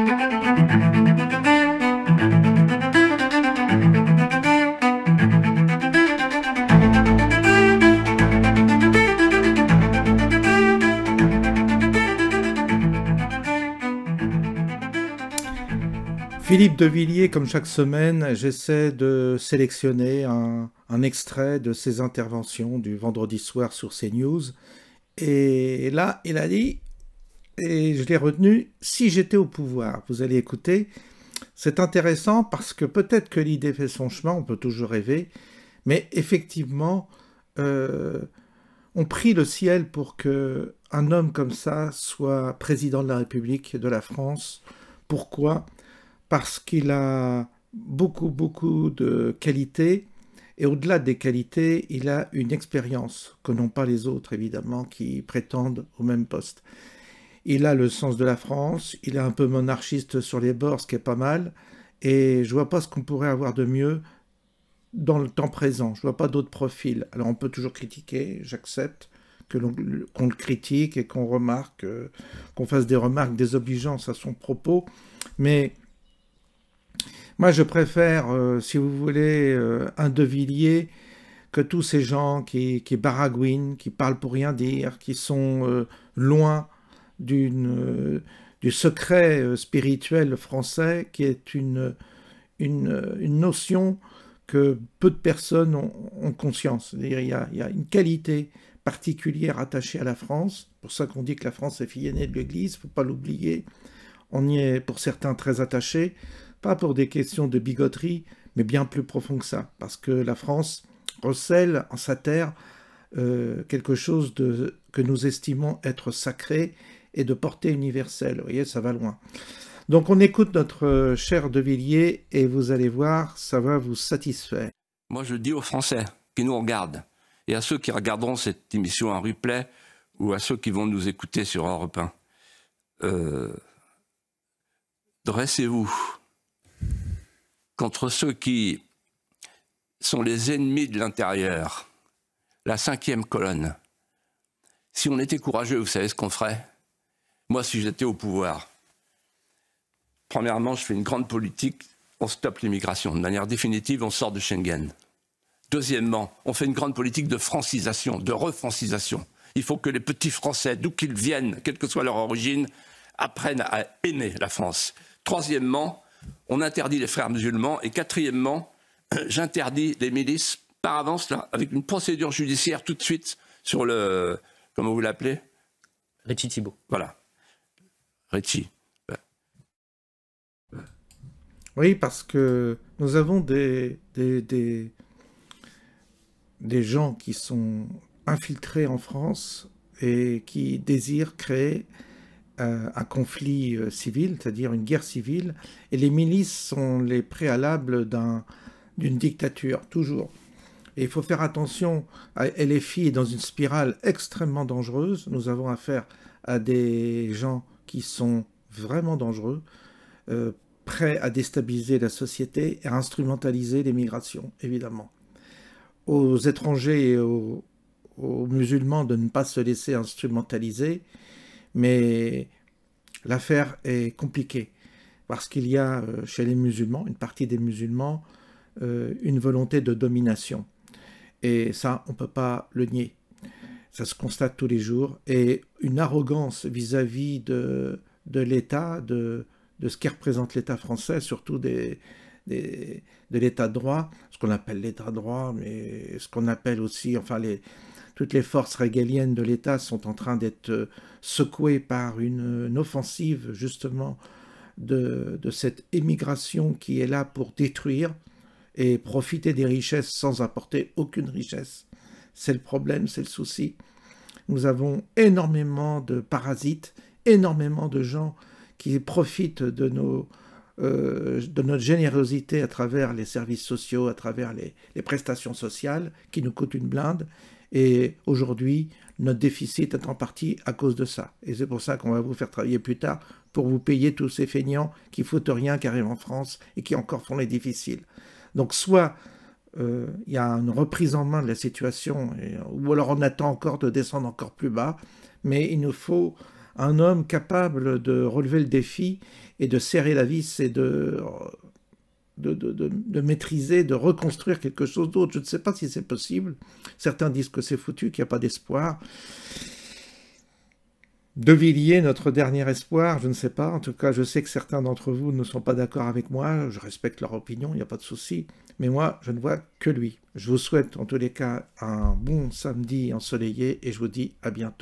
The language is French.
Philippe de Villiers, comme chaque semaine, j'essaie de sélectionner un extrait de ses interventions du vendredi soir sur CNews. Et là, il a dit, et je l'ai retenu, si j'étais au pouvoir. Vous allez écouter, c'est intéressant parce que peut-être que l'idée fait son chemin, on peut toujours rêver, mais effectivement, on prie le ciel pour qu'un homme comme ça soit président de la République de la France. Pourquoi ? Parce qu'il a beaucoup de qualités, et au-delà des qualités, il a une expérience que n'ont pas les autres, évidemment, qui prétendent au même poste. Il a le sens de la France, il est un peu monarchiste sur les bords, ce qui est pas mal, et je vois pas ce qu'on pourrait avoir de mieux dans le temps présent. Je vois pas d'autres profils. Alors on peut toujours critiquer, j'accepte qu'on le critique et qu'on remarque, qu'on fasse des remarques désobligeantes à son propos, mais moi, je préfère, si vous voulez, un De Villiers que tous ces gens qui baragouinent, qui parlent pour rien dire, qui sont loin du secret spirituel français, qui est une notion que peu de personnes ont conscience. C'est-à-dire, il y a une qualité particulière attachée à la France. C'est pour ça qu'on dit que la France est fille aînée de l'Église, il ne faut pas l'oublier. On y est, pour certains, très attachés. Pas pour des questions de bigoterie, mais bien plus profond que ça, parce que la France recèle en sa terre quelque chose que nous estimons être sacré et de portée universelle. Vous voyez, ça va loin. Donc on écoute notre cher De Villiers et vous allez voir, ça va vous satisfaire. Moi je dis aux Français qui nous regardent, et à ceux qui regarderont cette émission en replay, ou à ceux qui vont nous écouter sur Europe 1, dressez-vous contre ceux qui sont les ennemis de l'intérieur, la 5e colonne. Si on était courageux, vous savez ce qu'on ferait? Moi, si j'étais au pouvoir, premièrement, je fais une grande politique, on stoppe l'immigration. De manière définitive, on sort de Schengen. Deuxièmement, on fait une grande politique de francisation, de refrancisation. Il faut que les petits Français, d'où qu'ils viennent, quelle que soit leur origine, apprennent à aimer la France. Troisièmement, on interdit les frères musulmans. Et quatrièmement, j'interdis les milices par avance, là, avec une procédure judiciaire tout de suite sur le... Comment vous l'appelez? Ricci Thibault. Voilà. Ricci. Oui, parce que nous avons des gens qui sont infiltrés en France et qui désirent créer un conflit civil, c'est-à-dire une guerre civile, et les milices sont les préalables d'une dictature, toujours. Et il faut faire attention, LFI est dans une spirale extrêmement dangereuse, nous avons affaire à des gens qui sont vraiment dangereux, prêts à déstabiliser la société et à instrumentaliser les migrations, évidemment. Aux étrangers et aux musulmans de ne pas se laisser instrumentaliser, mais l'affaire est compliquée, parce qu'il y a chez les musulmans, une partie des musulmans, une volonté de domination. Et ça, on ne peut pas le nier. Ça se constate tous les jours. Et une arrogance vis-à-vis de l'État, de ce qui représente l'État français, surtout de l'État de droit, ce qu'on appelle l'État de droit, mais ce qu'on appelle aussi, enfin, toutes les forces régaliennes de l'État sont en train d'être secouées par une offensive, justement, de cette émigration qui est là pour détruire et profiter des richesses sans apporter aucune richesse. C'est le problème, c'est le souci. Nous avons énormément de parasites, énormément de gens qui profitent de notre générosité à travers les services sociaux, à travers les prestations sociales, qui nous coûtent une blinde. Et aujourd'hui, notre déficit est en partie à cause de ça. Et c'est pour ça qu'on va vous faire travailler plus tard pour vous payer tous ces feignants qui foutent rien, qui arrivent en France et qui encore font les difficiles. Donc soit il y a une reprise en main de la situation, ou alors on attend encore de descendre encore plus bas, mais il nous faut un homme capable de relever le défi et de serrer la vis et de maîtriser, de reconstruire quelque chose d'autre. Je ne sais pas si c'est possible. Certains disent que c'est foutu, qu'il n'y a pas d'espoir. De Villiers, notre dernier espoir, je ne sais pas. En tout cas, je sais que certains d'entre vous ne sont pas d'accord avec moi. Je respecte leur opinion, il n'y a pas de souci. Mais moi, je ne vois que lui. Je vous souhaite en tous les cas un bon samedi ensoleillé et je vous dis à bientôt.